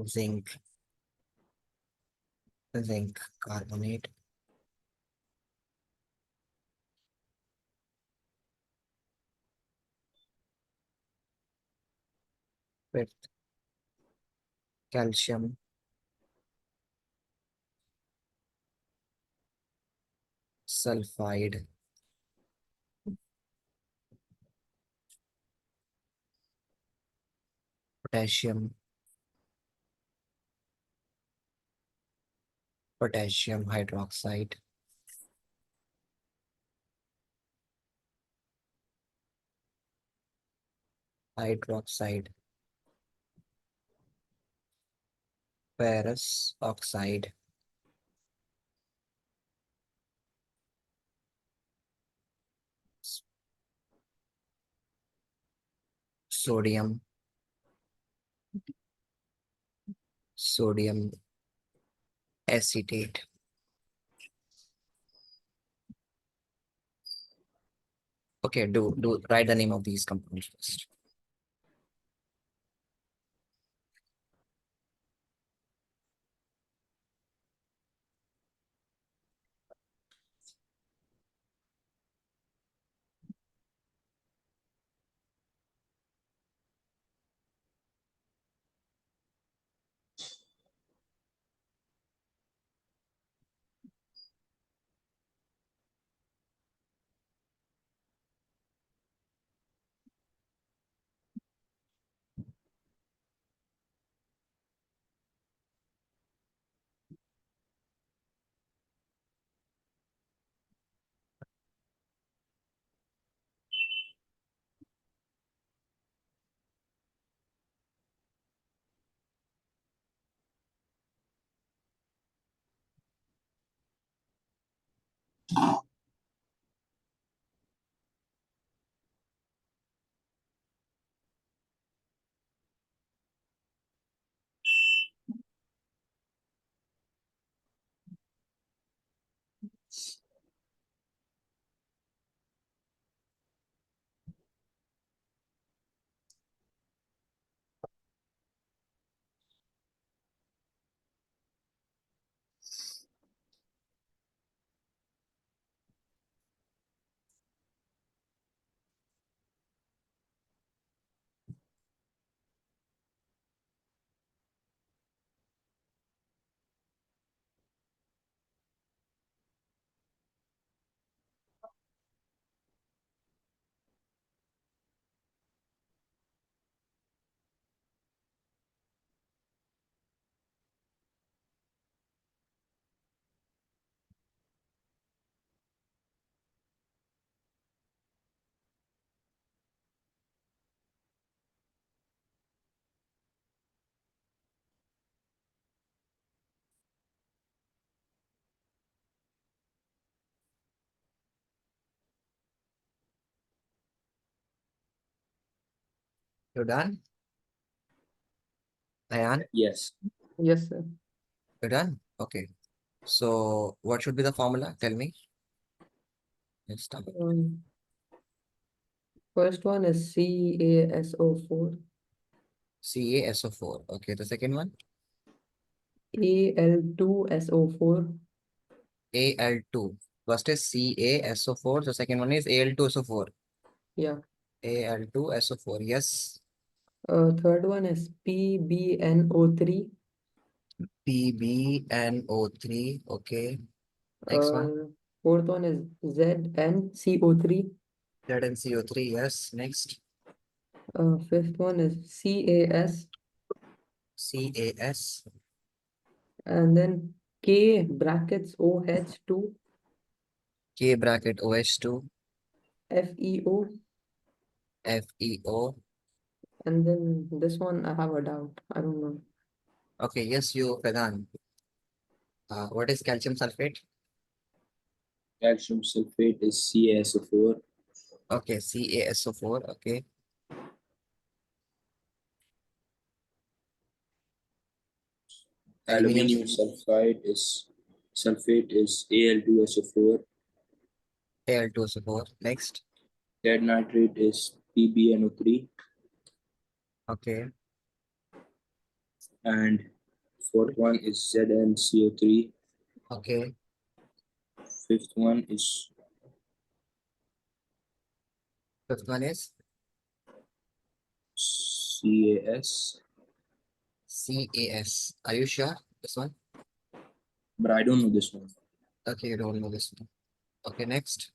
zinc, zinc carbonate, fifth, calcium, sulfide, potassium, potassium hydroxide, hydroxide, ferrous oxide, sodium, sodium acetate. Okay, do write the name of these compounds first. You done? Ayan, Yes. Yes, sir. you done? Okay. So what should be the formula? Tell me. Let's start. Um, First one is CaSO4, CaSO4. Okay, the second one, Al2SO4, Al2. First is CaSO4. The second one is Al2SO4. yeah. Al2SO4. Yes. Third one is PbNO3, PbNO3. Okay. Next one, fourth one is ZnCO3, ZnCO3. Yes. Next, fifth one is CaS, CaS. and then K brackets OH2, K bracket OH2. FeO, FeO. and then this one I have a doubt. I don't know. Okay. Yes, you, Faizan. What is calcium sulfate? Calcium sulfate is CaSO4. Okay, CaSO4. Okay. Aluminium Aluminium sulfate is Al2SO4. Al2SO4. Next. Lead nitrate is PbNO3. Okay. And fourth one is ZnCO3. Okay. Fifth one is Fifth one is CAS. CAS. Are you sure? This one? But I don't know this one. Okay, you don't know this one. Okay, next.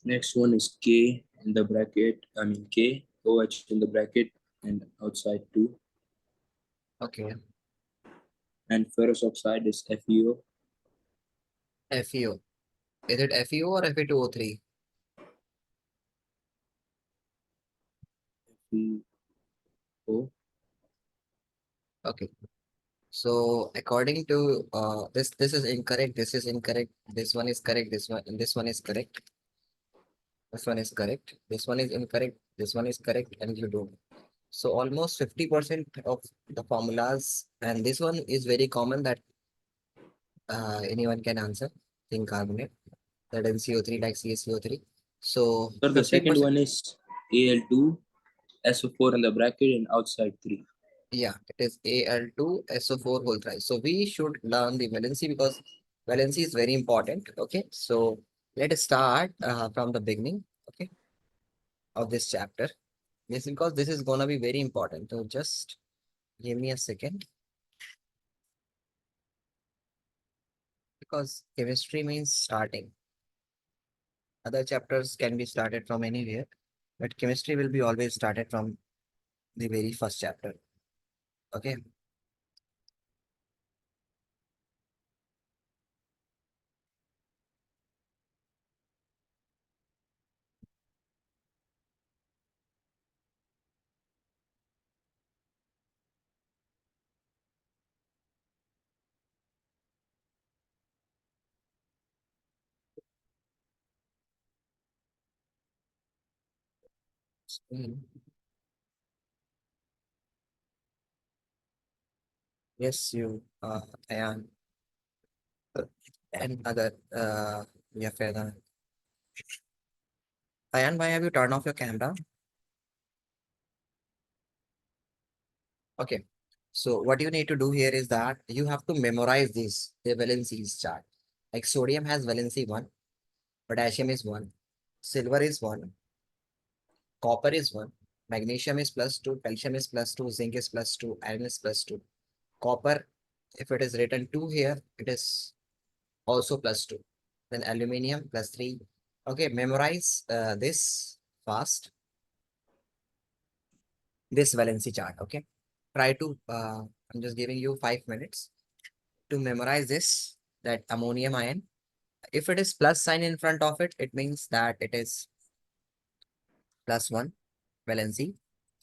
Next one is K in the bracket. I mean K, OH in the bracket and outside 2. Okay. And ferrous oxide is FeO. FeO. Is it FeO or Fe2O3? FeO. Okay. So according to this is incorrect. This is incorrect. This one is correct. This one is correct. This one is correct. This one is incorrect. This one is correct, and you don't. So almost 50% of the formulas, and this one is very common that anyone can answer. Zinc carbonate, that is CO3 like CaCO3. So So the second 50%. one is Al2, SO4 in the bracket and outside 3. Yeah, it is Al2SO4 whole thrice. So we should learn the valency because valency is very important. Okay, so let us start from the beginning. Okay, of this chapter. This because this is gonna be very important. So just give me a second because chemistry means starting. Other chapters can be started from anywhere, but chemistry will be always started from the very first chapter. Okay. Mm. Yes, you, Ayan, and other, yeah, Faizan. Ayan, why have you turned off your camera? Okay. So what you need to do here is that you have to memorize this, the valencies chart. Like sodium has valency 1, potassium is 1, silver is 1, copper is 1, magnesium is +2, calcium is +2, zinc is +2, iron is +2. Copper, if it is written 2 here, it is also +2. Then aluminium +3. Okay, memorize this fast, this valency chart. Okay, try to, I'm just giving you 5 minutes to memorize this, that ammonium ion. If it is plus sign in front of it, it means that it is +1 valency.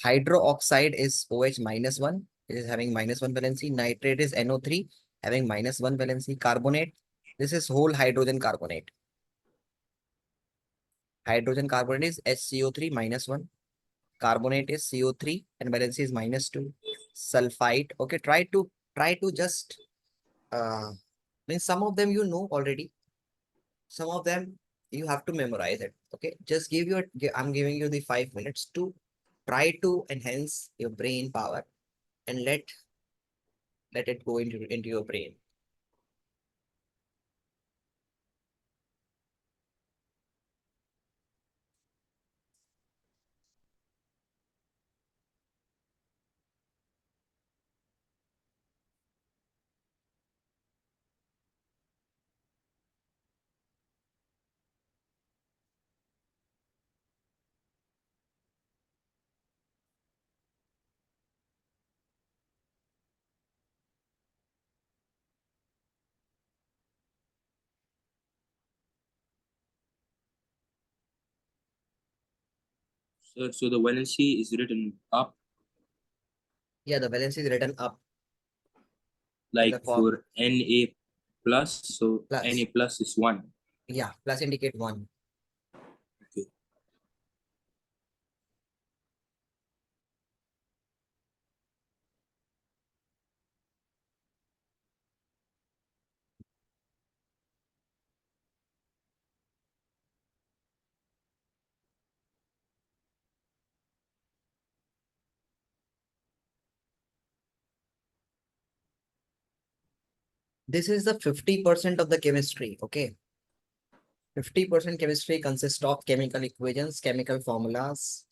Hydroxide is OH -1. It is having -1 valency. Nitrate is NO3 having -1 valency. Carbonate, this is whole hydrogen carbonate. Hydrogen carbonate is HCO3 -1. Carbonate is CO3 and valency is -2. Sulfite. Okay, try to just means some of them you know already. Some of them you have to memorize it. Okay, just I'm giving you the 5 minutes to try to enhance your brain power and let it go into your brain. So the valency is written up Yeah, the valence is written up in the like form for Na plus. So Na plus. plus is 1. Yeah, plus indicate 1. Okay. This is the 50% of the chemistry, okay? 50% chemistry consists of chemical equations, chemical formulas.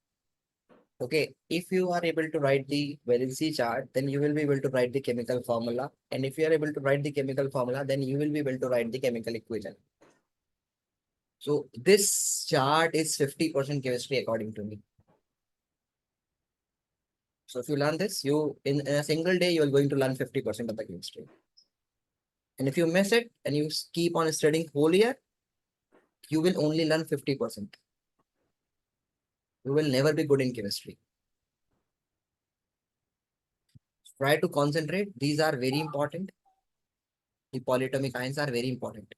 Okay, if you are able to write the valency chart, then you will be able to write the chemical formula. And if you are able to write the chemical formula, then you will be able to write the chemical equation. So this chart is 50% chemistry according to me. So if you learn this, you in a single day, you are going to learn 50% of the chemistry. And if you miss it and you keep on studying whole year, you will only learn 50%. You will never be good in chemistry. Try to concentrate. These are very important. The polyatomic ions are very important.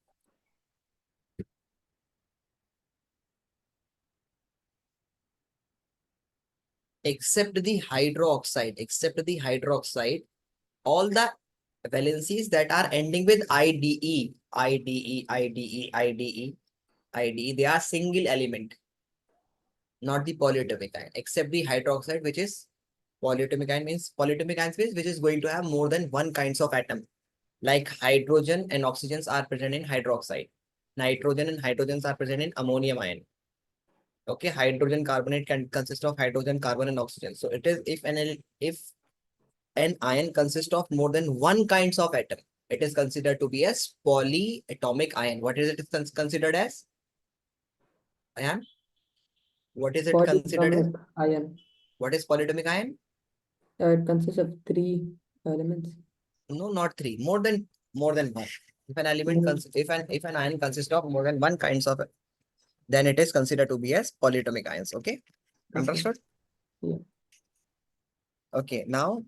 Except the hydroxide, all the valencies that are ending with IDE, they are single element, not the polyatomic ion, except the hydroxide, which is polyatomic ion means which is going to have more than one kinds of atom. Like hydrogen and oxygens are present in hydroxide. Nitrogen and hydrogens are present in ammonium ion. Okay, hydrogen carbonate can consist of hydrogen, carbon, and oxygen. So it is if an ion consists of more than one kinds of atom, it is considered to be as polyatomic ion. What is it considered as? Ion? What is it considered as? Polyatomic ion. What is polyatomic ion? It consists of three elements. No, not three. More than one. If an element Mm. if an ion consists of more than one kinds of, then it is considered to be as polyatomic ions. Okay, Okay. understood? Yeah. Okay, now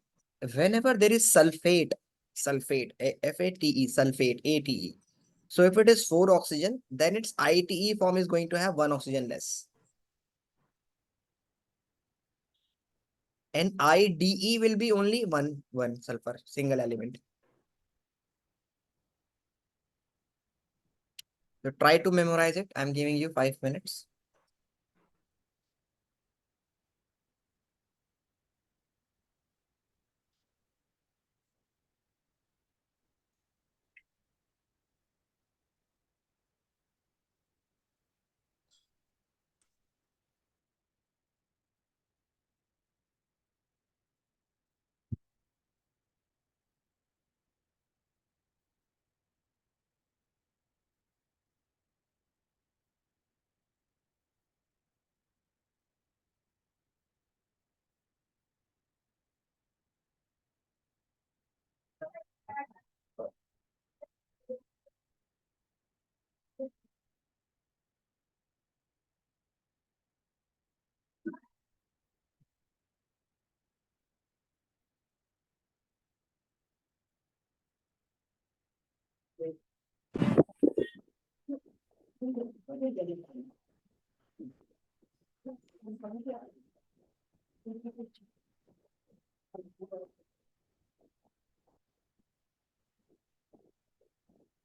whenever there is sulfate, sulfate, ATE. So if it is 4 oxygen, then its ITE form is going to have 1 oxygen less. And IDE will be only one sulfur, single element. So try to memorize it. I'm giving you 5 minutes.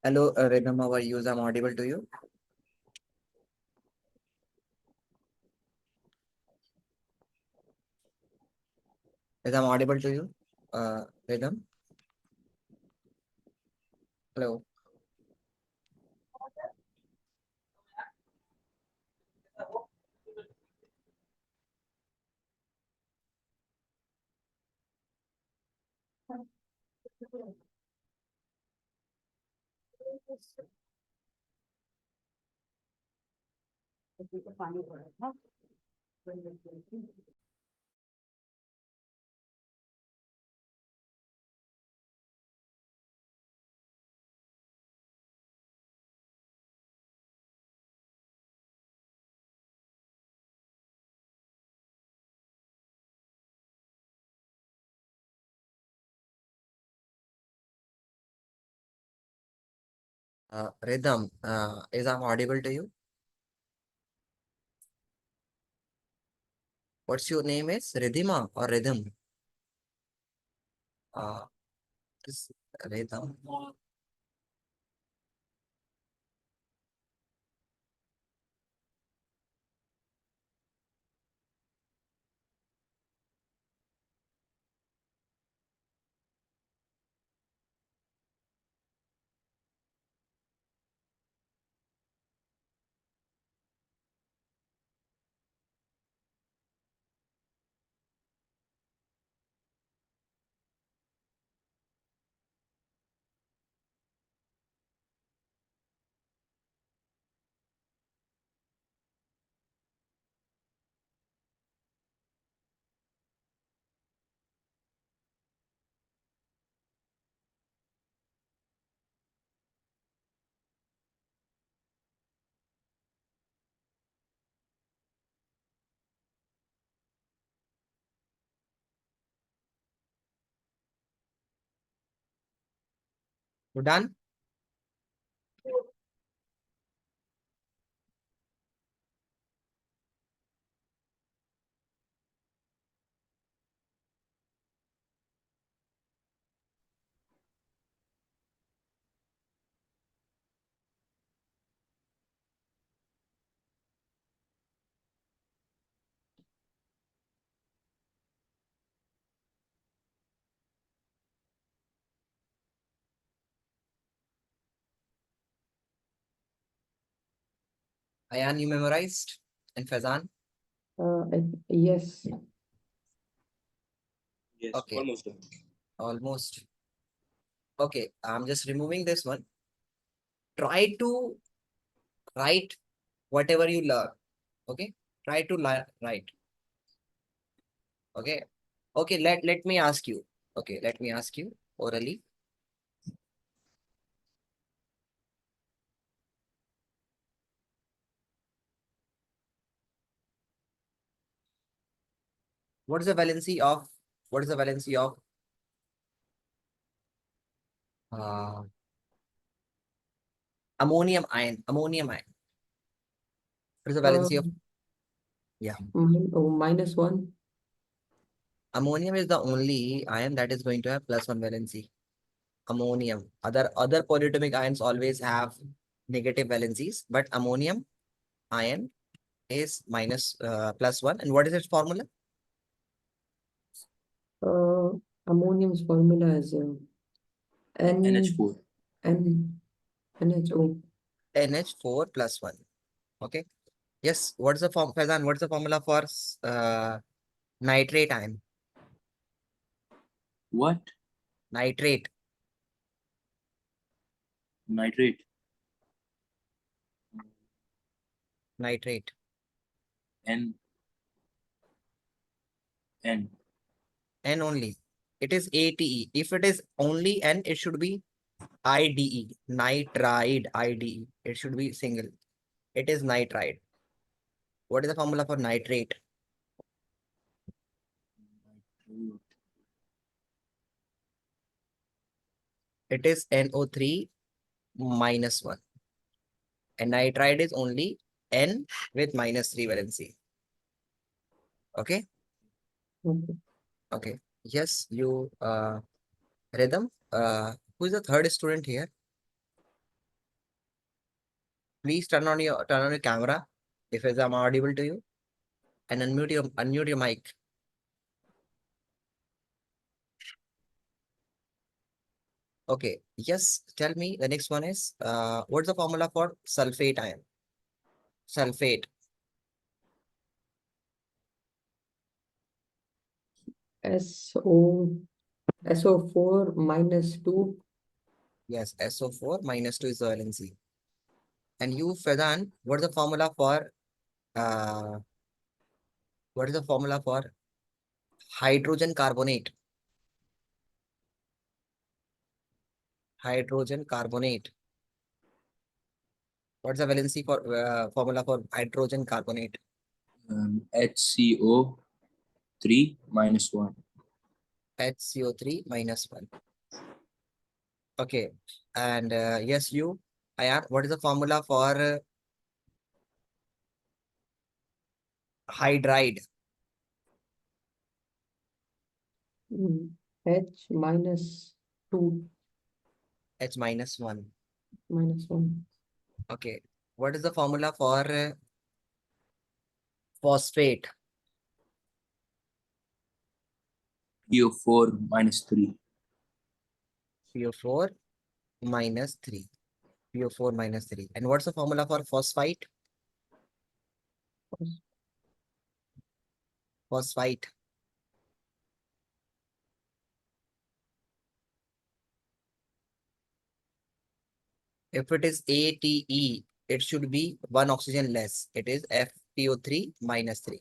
Hello, Rhythm, how are you? I'm audible to you. Is I'm audible to you? Rhythm? Hello. Rhythm, is I'm audible to you? What's your name is? Rhythima or Rhythm? Uh, this Rhythm. You done? Ayan, you memorized? And Faizan? Yes. Yes, Okay, almost done. almost. Okay, I'm just removing this one. Try to write whatever you learn. Okay, try to write. Okay, okay. Let me ask you. Okay, let me ask you orally. What is the valency of? What is the valency of? Uh, ammonium ion. Ammonium ion. What is the Uh, valency of? Yeah, -1. ammonium is the only ion that is going to have +1 valency. Ammonium. Other polyatomic ions always have negative valencies, but ammonium ion is minus +1. And what is its formula? Uh, Ammonium's formula is N NH4. N NHO. NH4 + 1. Okay. Yes. What's the form, Faizan? What's the formula for nitrate ion? What? Nitrate. Nitrate. Nitrate. N. N. N only. It is ATE. If it is only N, it should be IDE. Nitride. IDE. It should be single. It is nitride. What is the formula for nitrate? Nitrate. It is NO3 -1. And nitride is only N with -3 valency. Okay. Okay. Okay. Yes, you Rhythm. Who is the third student here? Please turn on your camera if I'm audible to you, and unmute your mic. Okay. Yes. Tell me the next one is what's the formula for sulfate ion? Sulfate. SO SO4 -2. Yes. SO4 -2 is the valency. And you, Faizan, what's the formula for uh what is the formula for hydrogen carbonate? Hydrogen carbonate. What's the valency for formula for hydrogen carbonate? HCO3 -1. HCO3 -1. Okay. And yes, you, Ayan, what is the formula for hydride? H -2 H -1. -1. Okay. What is the formula for phosphate? PO4 -3. PO4 -3. PO4 -3. And what's the formula for phosphite? Phosphite. If it is ATE, it should be one oxygen less. It is FPO3 -3.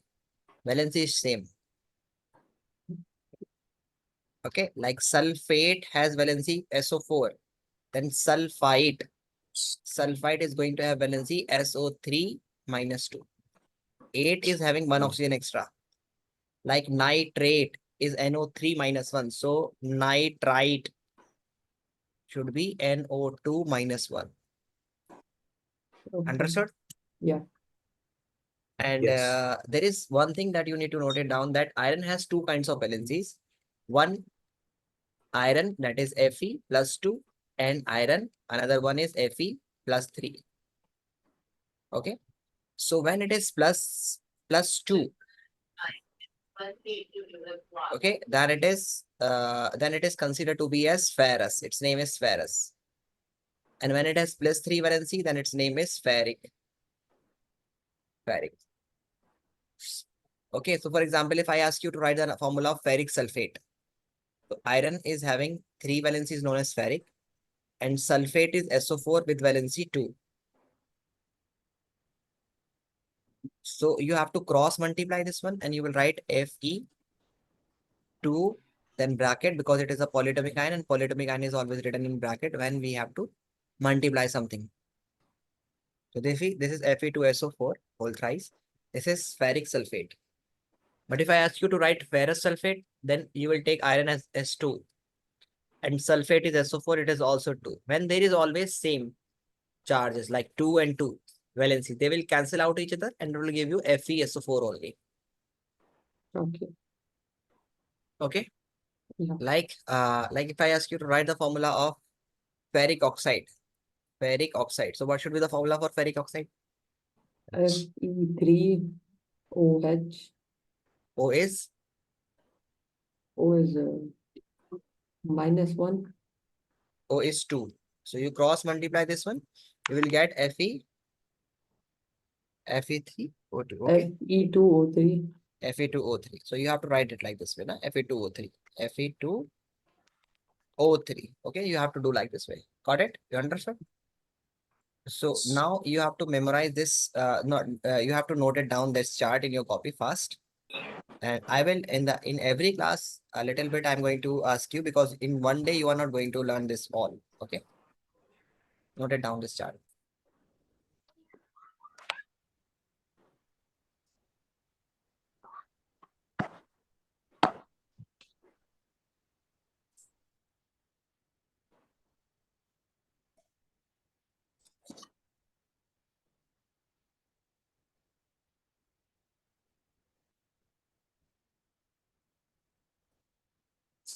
Valency is same. Okay. Like sulfate has valency SO4. Then sulfite. Sulfite is going to have valency SO3 -2. 8 is having one oxygen extra. Like nitrate is NO3 -1. So nitrite should be NO2 minus 1. Okay. Understood? Yeah. And Yes. there is one thing that you need to note it down, that iron has two kinds of valencies. One iron, that is Fe plus 2, and iron, another one is Fe plus 3. Okay. So when it is plus 2, okay, then it is considered to be as ferrous. Its name is ferrous. And when it has plus 3 valency, then its name is ferric. Ferric. Okay, so for example, if I ask you to write the formula of ferric sulfate, so iron is having 3 valencies known as ferric, and sulfate is SO4 with valency 2. So you have to cross multiply this one, and you will write Fe2, then bracket, because it is a polyatomic ion, and polyatomic ion is always written in bracket when we have to multiply something. So this is Fe2SO4 whole thrice. This is ferric sulfate. But if I ask you to write ferrous sulfate, then you will take iron as S2, and sulfate is SO4, it is also 2. When there is always same charges like 2 and 2 valency, they will cancel out each other and it will give you FeSO4 only. Okay. Okay. Yeah. Like if I ask you to write the formula of ferric oxide. Ferric oxide. So what should be the formula for ferric oxide? Fe3OH. O is O is -1. O is 2. So you cross multiply this one, you will get Fe3O2. Okay. Fe2O3. Fe2O3. So you have to write it like this way, na? Fe2O3. Fe2O3. Okay, you have to do like this way. Got it? You understand? So now you have to memorize this. Not you have to note it down this chart in your copy fast. And I will in every class a little bit I'm going to ask you, because in one day you are not going to learn this all. Okay, note it down this chart.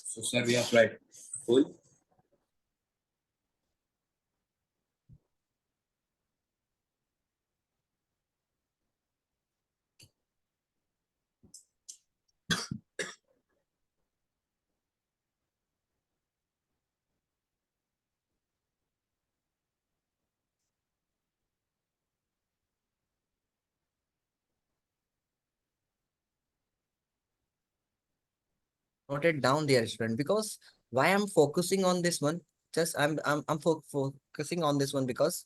So sir, we have tried full. Note it down there, student, because why I'm focusing on this one, just focusing on this one because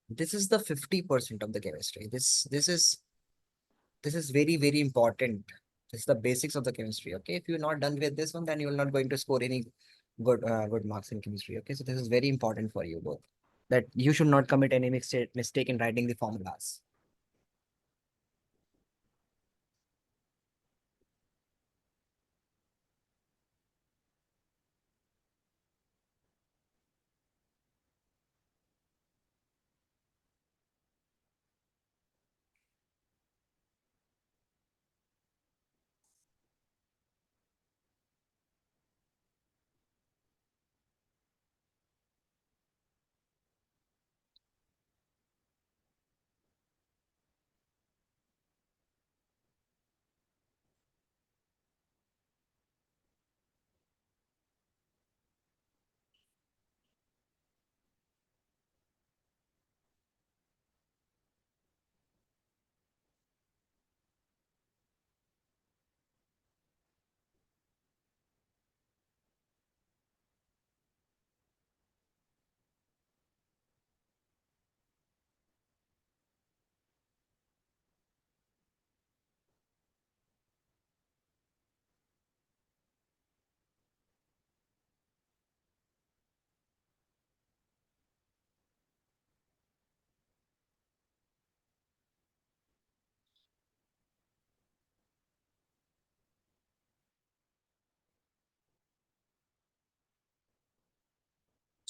this is the 50% of the chemistry. This is very, very important. This is the basics of the chemistry. Okay, if you're not done with this one, then you will not going to score any good marks in chemistry. Okay, so this is very important for you both, that you should not commit any mistake in writing the formulas.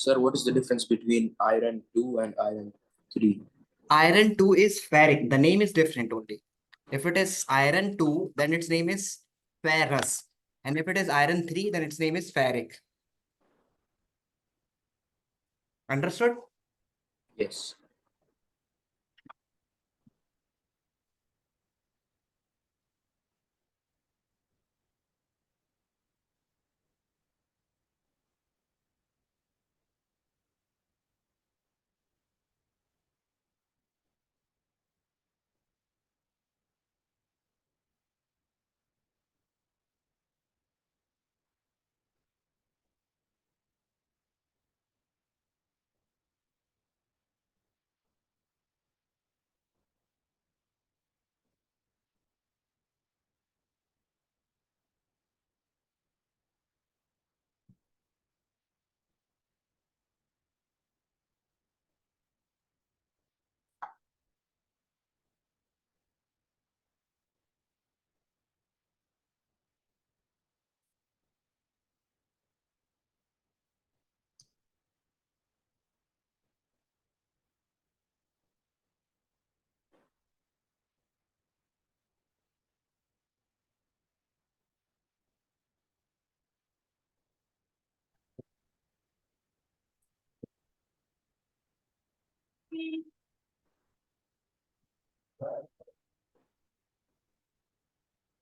Sir, what is the difference between iron 2 and iron 3? Iron 2 is ferric. The name is different only. If it is iron 2, then its name is ferrous. And if it is iron 3, then its name is ferric. Understood? Yes.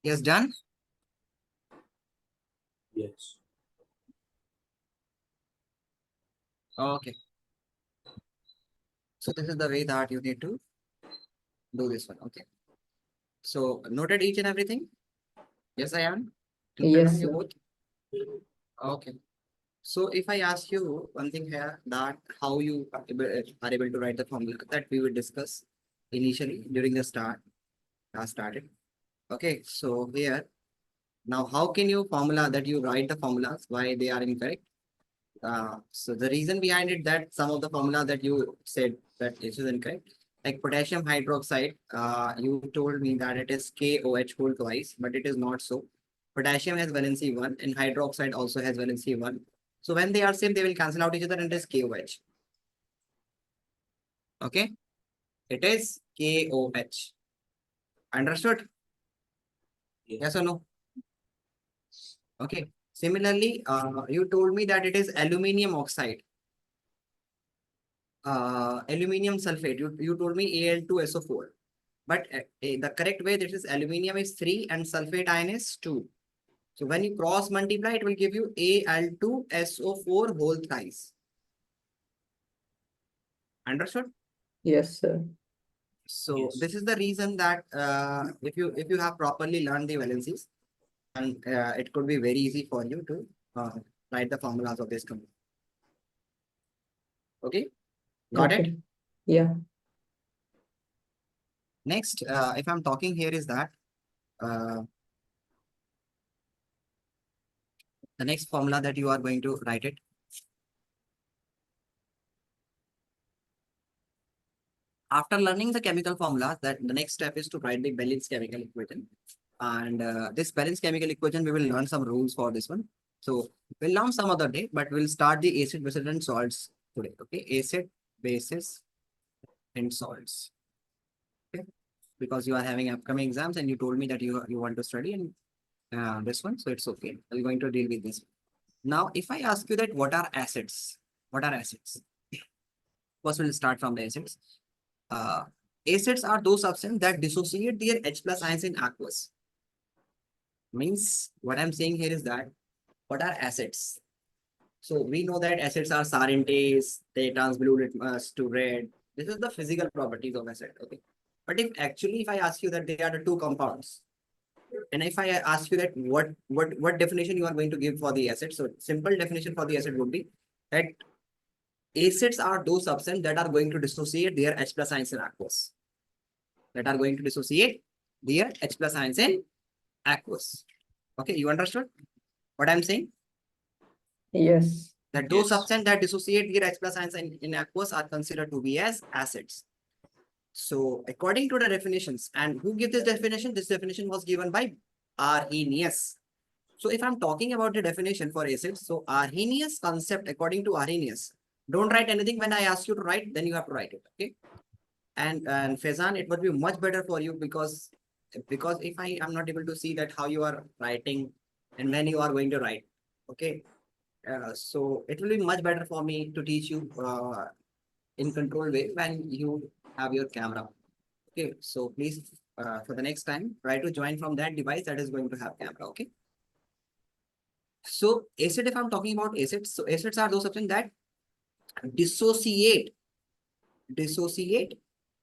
Yes, done? Yes. Okay. So this is the way that you need to do this one. Okay. So noted each and everything? Yes, I am. Clear on Yes, you sir. both? Okay. So if I ask you one thing here, that how you are able to write the formula that we will discuss initially during the started. Okay. So here now, how can you formula that you write the formulas why they are incorrect? So the reason behind it, that some of the formula that you said that this is incorrect, like potassium hydroxide, you told me that it is KOH whole twice, but it is not so. Potassium has valency 1 and hydroxide also has valency 1. So when they are same, they will cancel out each other and it is KOH. Okay, it is KOH. Understood? Yes or no? Okay. Similarly, you told me that it is aluminium oxide. Aluminium sulfate. You told me Al2SO4. But the correct way, this is aluminium is 3 and sulfate ion is 2. So when you cross multiply, it will give you Al2SO4 whole thrice. Understood? Yes, sir. So Yes. this is the reason that if you have properly learned the valencies, and it could be very easy for you to write the formulas of this company. Okay, got it? Okay. Yeah. Next, if I'm talking here is that the next formula that you are going to write it. After learning the chemical formulas, that the next step is to write the balanced chemical equation. And this balanced chemical equation, we will learn some rules for this one. So we'll learn some other day, but we'll start the acid, bases, and salts today. Okay, acid, bases, and salts. Okay, because you are having upcoming exams, and you told me that you want to study in this one, so it's okay. We're going to deal with this. Now, if I ask you that what are acids? What are acids? First, we'll start from the acids. Uh, Acids are those substances that dissociate their H plus ions in aqueous. Means what I'm saying here is that what are acids? So we know that acids are salinity, they transblue litmus to red. This is the physical properties of acid. Okay. But if I ask you that they are the two compounds, and if I ask you that what definition you are going to give for the acid, so simple definition for the acid would be that acids are those substances that are going to dissociate their H plus ions in aqueous. That are going to dissociate their H plus ions in aqueous. Okay, you understood what I'm saying? Yes. That those Yes. substances that dissociate their H plus ions in aqueous are considered to be as acids. So according to the definitions, and who gave this definition? This definition was given by Arrhenius. So if I'm talking about the definition for acids, so Arrhenius concept, according to Arrhenius, Don't write anything when I ask you to write, then you have to write it. Okay. And Faizan, it would be much better for you because if I am not able to see that how you are writing and when you are going to write. Okay. So it will be much better for me to teach you in control way when you have your camera. Okay. So please for the next time try to join from that device that is going to have camera. Okay. So acid, if I'm talking about acids, so acids are those substances that dissociate dissociate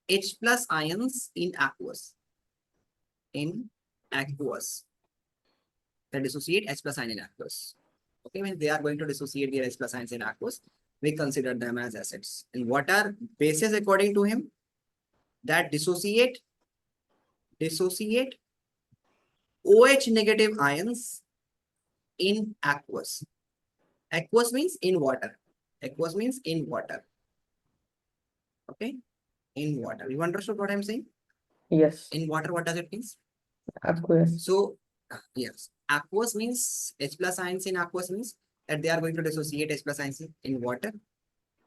H plus ions in aqueous. In aqueous. They dissociate H plus ion in aqueous. Okay, when they are going to dissociate their H plus ions in aqueous, we consider them as acids. And what are bases according to him? That dissociate OH negative ions in aqueous. Aqueous means in water. Aqueous means in water. Okay, in water. You understood what I'm saying? Yes. In water, what does it mean? Aqueous. So, yes, aqueous means H plus ions in aqueous means that they are going to dissociate H plus ions in water.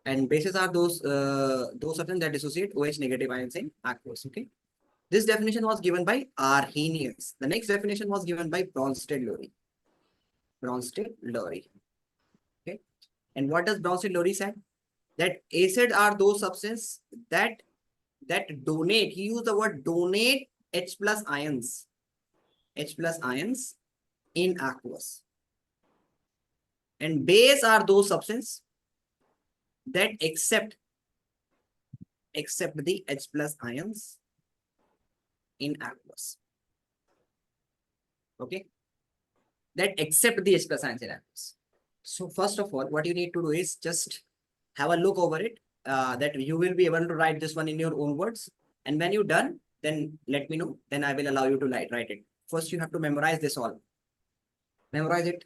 And bases are those substances that dissociate OH negative ions in aqueous. Okay. This definition was given by Arrhenius. The next definition was given by Bronsted-Lowry. Bronsted-Lowry. Okay. And what does Bronsted-Lowry say? That acids are those substances that donate. He used the word donate H plus ions. H plus ions in aqueous. And base are those substances that accept the H plus ions in aqueous. Okay. That accept the H plus ions in aqueous. So first of all, what you need to do is just have a look over it, that you will be able to write this one in your own words. And when you're done, then let me know. Then I will allow you to write it. First, you have to memorize this all. Memorize it.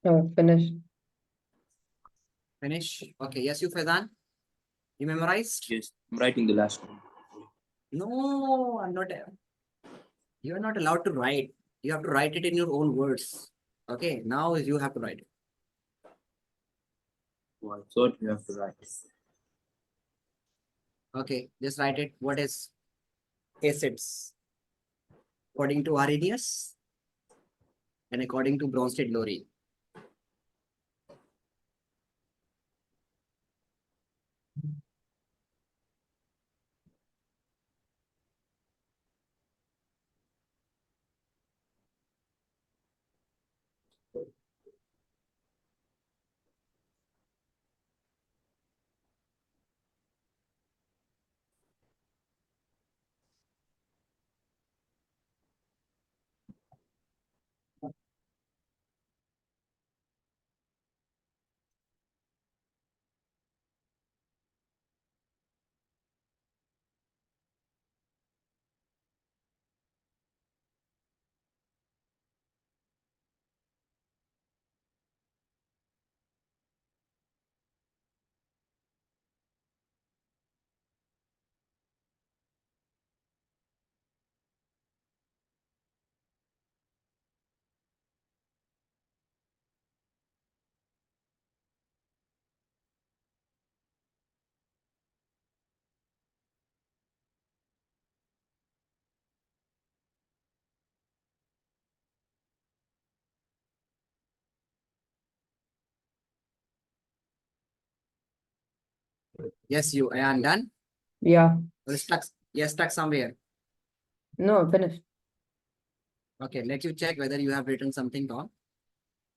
Oh, finished. Finish. Okay. Yes, you Faizan. You memorized? Yes, I'm writing the last one. No, I'm not. You are not allowed to write. You have to write it in your own words. Okay. Now you have to write it. Oh, I thought you have to write. Okay. Just write it. What is acids? According to Arrhenius and according to Bronsted-Lowry. Yes, you. Aayan, done? Yeah. Or stuck? Yes, stuck somewhere. No, finished. Okay, let you check whether you have written something wrong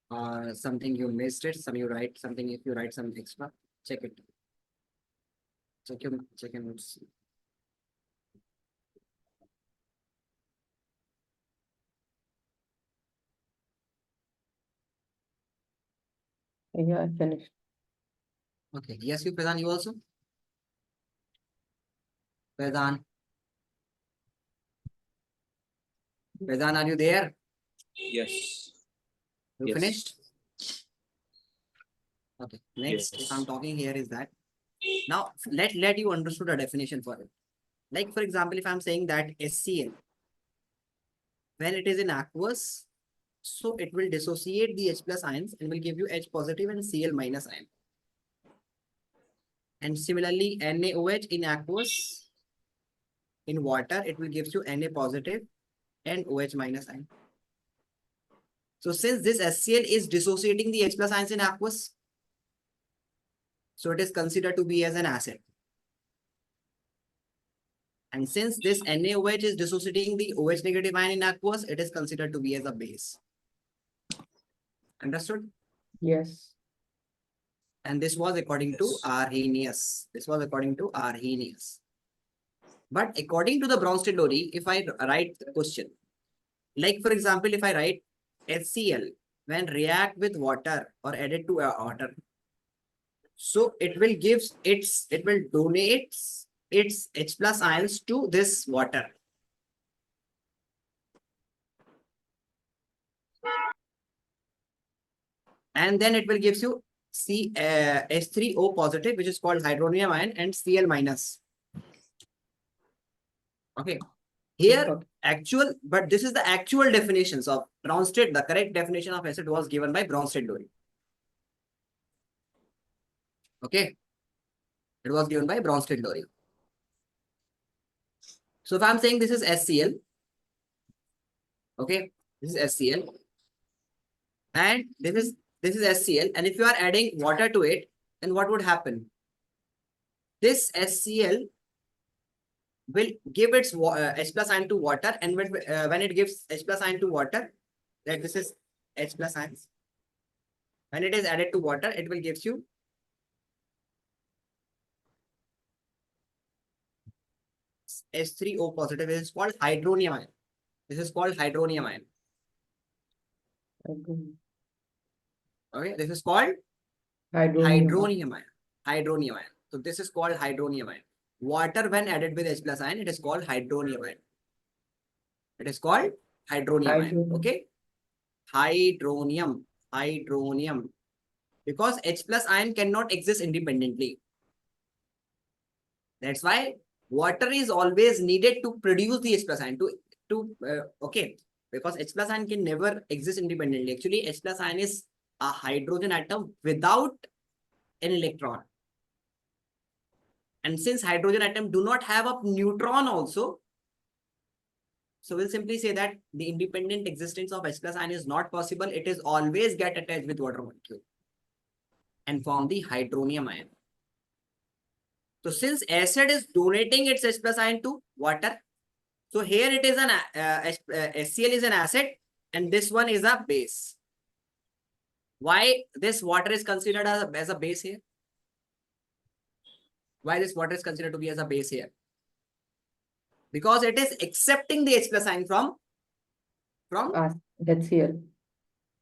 or something you missed it. Some you write something. If you write some extra, check it. Check your notes. Yeah, I finished. Okay. Yes, you Faizan, you also. Faizan, Faizan, are you there? Yes. You Yes. finished? Okay. Next, if I'm Yes. talking here is that now let you understood a definition for it. Like for example, if I'm saying that SCl, when it is in aqueous, so it will dissociate the H plus ions and will give you H positive and Cl minus ion. And similarly, NaOH in aqueous, in water, it will give you Na positive and OH minus ion. So since this HCl is dissociating the H plus ions in aqueous, so it is considered to be as an acid. And since this NaOH is dissociating the OH negative ion in aqueous, it is considered to be as a base. Understood? Yes. And this was according to Yes. Arrhenius. This was according to Arrhenius. But according to the Bronsted-Lowry, if I write the question, like for example, if I write HCl when react with water or added to water, so it will donate its H plus ions to this water. And then it will gives you H3O positive, which is called hydronium ion, and Cl minus. Okay. Here, Okay. but this is the actual definitions of Bronsted. The correct definition of acid was given by Bronsted-Lowry. Okay. It was given by Bronsted-Lowry. So if I'm saying this is SCl, okay, this is SCl, and this is SCl, and if you are adding water to it, then what would happen? This SCl will give its H plus ion to water, and when it gives H plus ion to water, that this is H plus ions. When it is added to water, it will gives you H3O positive. This is called hydronium ion. This is called hydronium ion. Okay, this is called Hydronium. hydronium ion. Hydronium ion. So this is called hydronium ion. Water when added with H plus ion, it is called hydronium ion. It is called hydronium ion. Hydronium. Okay, hydronium, hydronium. Because H plus ion cannot exist independently. That's why water is always needed to produce the H plus ion. Okay, because H plus ion can never exist independently. Actually, H plus ion is a hydrogen atom without an electron. And since hydrogen atom do not have a neutron also, so we'll simply say that the independent existence of H plus ion is not possible. It is always get attached with water molecule and form the hydronium ion. So since acid is donating its H plus ion to water, so here it is an HCl is an acid and this one is a base. Why this water is considered as a base here? Why this water is considered to be as a base here? Because it is accepting the H plus ion from HCl.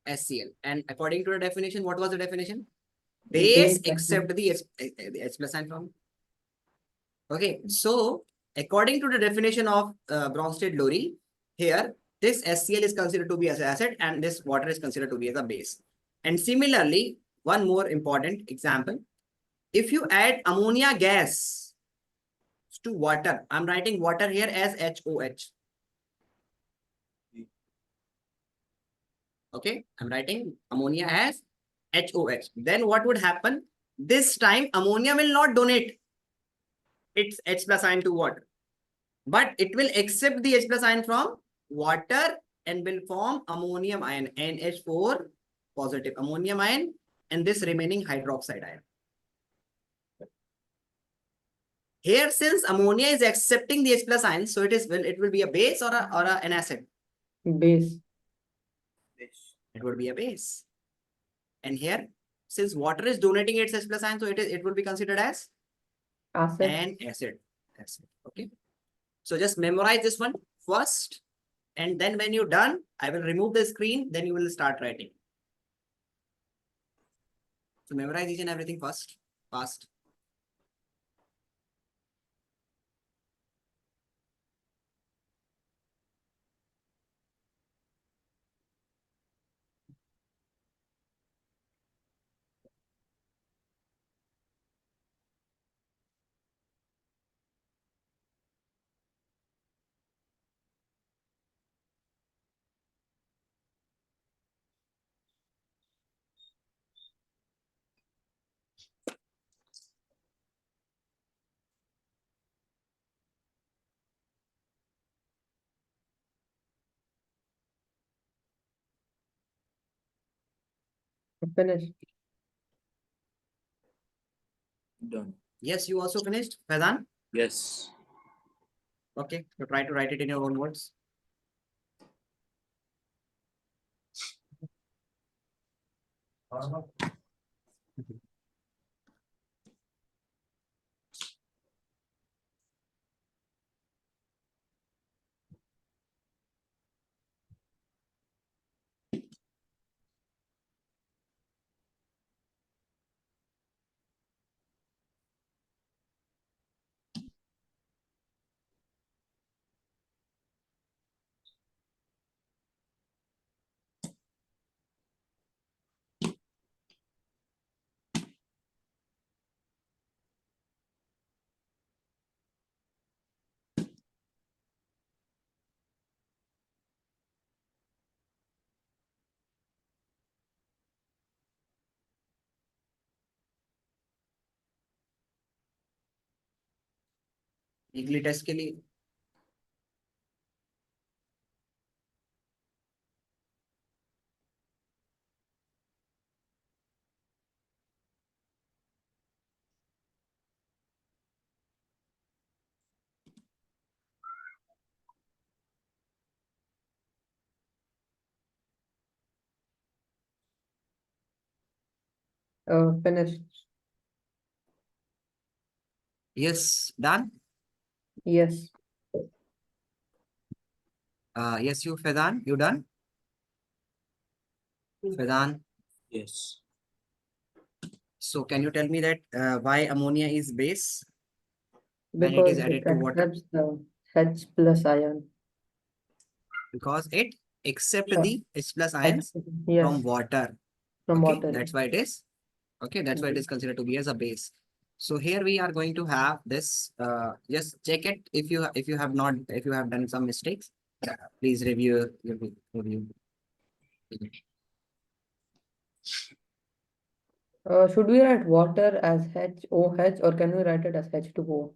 HCl. And according to the definition, what was the definition? Base Base accept the H plus ion from. Okay, so according to the definition of Bronsted-Lowry, here this HCl is considered to be as an acid and this water is considered to be as a base. And similarly, one more important example, if you add ammonia gas to water, I'm writing water here as HOH. Okay, I'm writing ammonia as HOH. Then what would happen? This time ammonia will not donate its H plus ion to water, but it will accept the H plus ion from water and will form ammonium ion, NH4 positive ammonium ion, and this remaining hydroxide ion. Here, since ammonia is accepting the H plus ion, so it will be a base or an acid. Base. It would be a base. And here, since water is donating its H plus ion, so it will be considered as Acid. an acid. Okay. So just memorize this one first, and then when you're done, I will remove the screen. Then you will start writing. So memorize each and everything first, fast. Finish. Done. Yes, you also finished, Faizan? Yes. Okay, so try to write it in your own words. Weekly test के लिए Finish. yes, done. Yes. Yes, you, Faizan, you done? Faizan, Yes. so can you tell me that why ammonia is base when it Because is it added to water? accepts the H plus ion. Because it accept Sure. the H plus H. ions Yes. from water. From Okay, water. that's why it is. Okay, that's why it is considered to be as a base. So here we are going to have this. Just check it if you have not if you have done some mistakes. Please review your review. Should we write water as HOH or can we write it as H2O?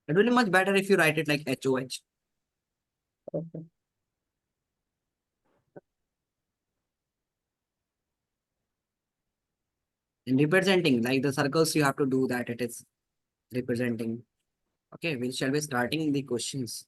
It will be much better if you write it like HOH. Okay. And representing like the circles you have to do that it is representing. Okay, we shall be starting the questions.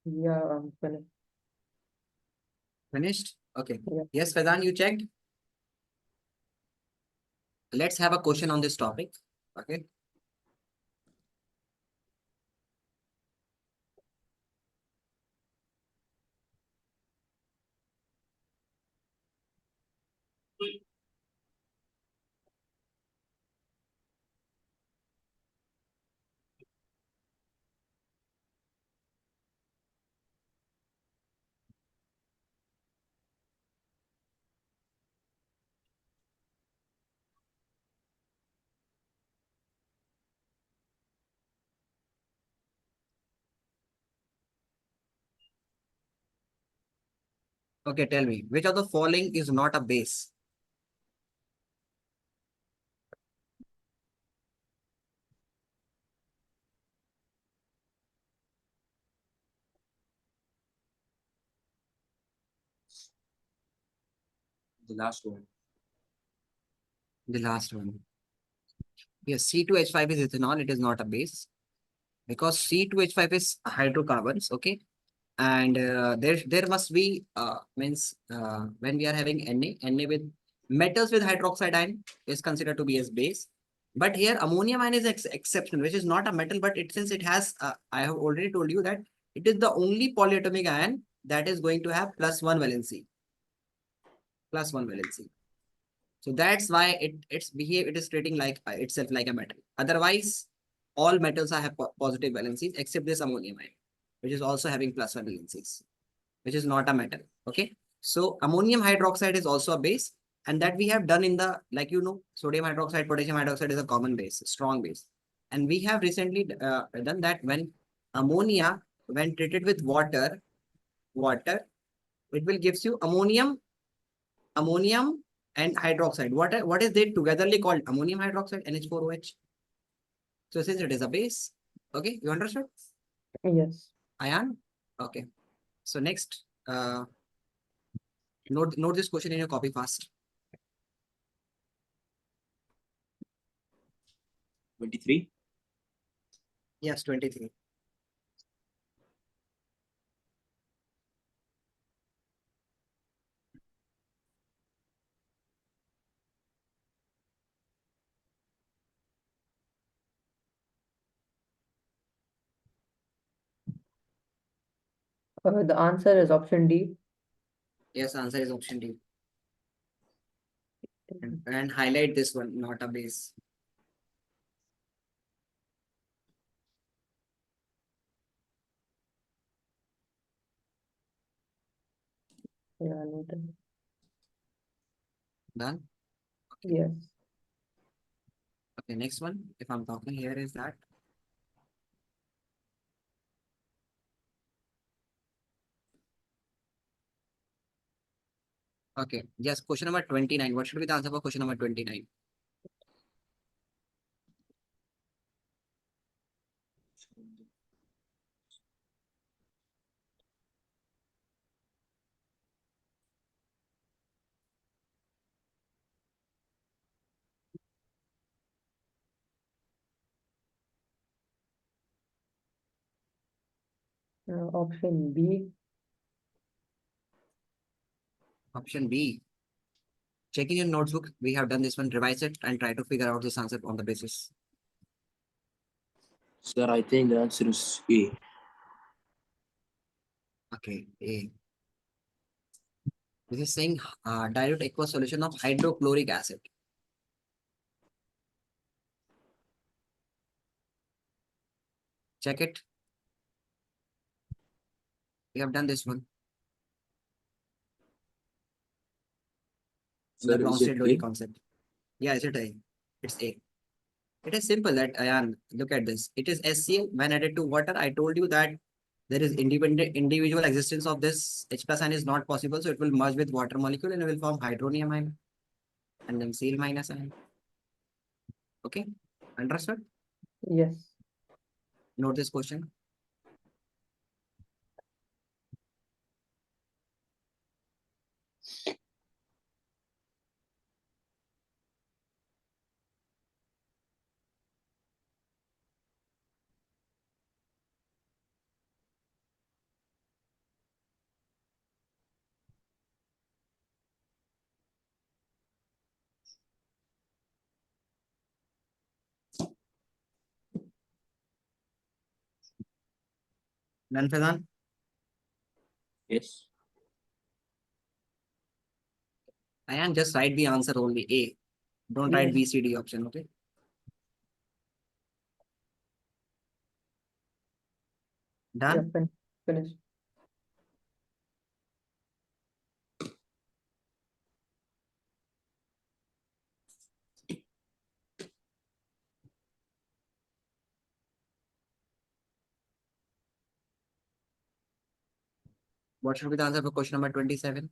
Yeah, I'm finished. Finished? Okay. Yeah. Yes, Faizan, you checked? Let's have a question on this topic. Okay. Okay, tell me, which of the following is not a base? The last one. The last one. Yes, C2H5 is ethanol. It is not a base because C2H5 is hydrocarbons. Okay, and there must be means when we are having Na with metals with hydroxide ion is considered to be as base. But here ammonium ion is exception, which is not a metal, but it since it has I have already told you that it is the only polyatomic ion that is going to have +1 valency. +1 valency. So that's why it is treating like itself like a metal. Otherwise, all metals have positive valencies except this ammonium ion, which is also having +1 valencies, which is not a metal. Okay. So ammonium hydroxide is also a base, and that we have done in the, like, sodium hydroxide, potassium hydroxide is a common base, strong base. And we have recently done that when ammonia, when treated with water, it will gives you ammonium and hydroxide. What is they togetherly called? Ammonium hydroxide, NH4OH. So since it is a base, okay, you understood? Yes. Ayan? Okay. So next, note this question in your copy fast. 23. Yes, 23. The answer is option D. Yes, answer is option D. And highlight this one, not a base. Yeah, noted. Done? Yes. Okay, next one, if I'm talking here is that. Okay, yes, question number 29. What should be the answer for question number 29? Option B. Option B. Check in your notebook. We have done this one, revise it, and try to figure out this answer on the basis. Sir, I think the answer is A. Okay, A. This is saying dilute aqueous solution of hydrochloric acid. Check it. We have done this one. The Sir, ground is state it loading A? concept. Yeah, is it A? It's A. It is simple that, Ayan, look at this. It is HCl when added to water. I told you that there is independent individual existence of this H plus ion is not possible. So it will merge with water molecule and it will form hydronium ion and then Cl minus ion. Okay, understood? Yes. Note this question. Done, Faizan? Yes. Ayan, just write the answer only A. Don't write Yes. B, C, D option. Okay. Yeah, Done? finish. What should be the answer for question number 27?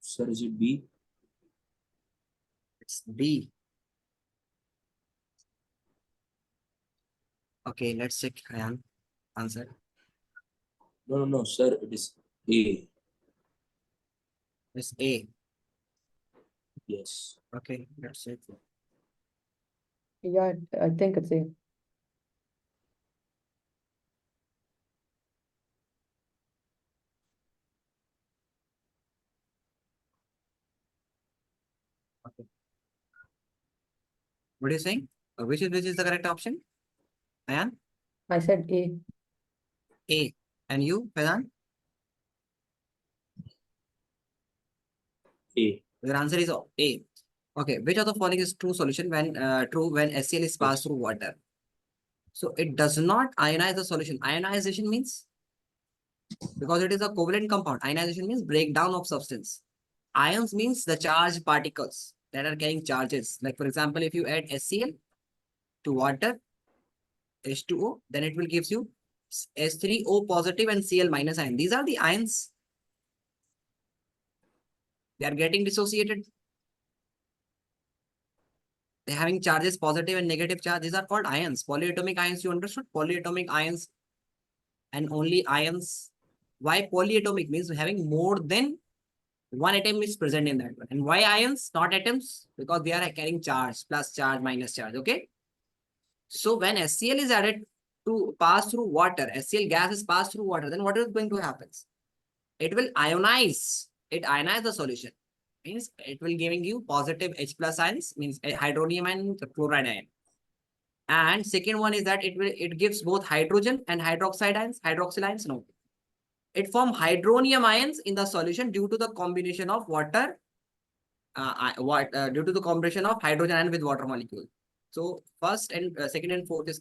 Sir, is it B? It's B. Okay, let's check Aayan answer. No, sir, it is A. It's A. Yes. Okay, let's check. Yeah, I think it's A. Okay. What are you saying? Which is the correct option? Aayan? I said A. A. And you, Faizan? A. Your answer is A. Okay, which of the following is true solution when true when HCl is passed through water? So it does not ionize the solution. Ionization means because it is a covalent compound. Ionization means breakdown of substance. Ions means the charged particles that are carrying charges. Like for example, if you add HCl to water, H2O, then it will gives you H3O positive and Cl minus ion. These are the ions. They are getting dissociated. They're having charges, positive and negative charge. These are called ions. Polyatomic ions, you understood? Polyatomic ions and only ions. Why polyatomic means having more than one atom is present in that one. And why ions, not atoms? Because they are carrying charge, plus charge, minus charge. Okay. So when HCl is added to pass through water, HCl gas is passed through water, then what is going to happen? It will ionize. It ionize the solution. Means it will giving you positive H plus ions, means hydronium and chloride ion. And second one is that it gives both hydrogen and hydroxide ions, hydroxyl ions. No, it form hydronium ions in the solution due to the combination of water, due to the combination of hydrogen ion with water molecule. So first and second and fourth is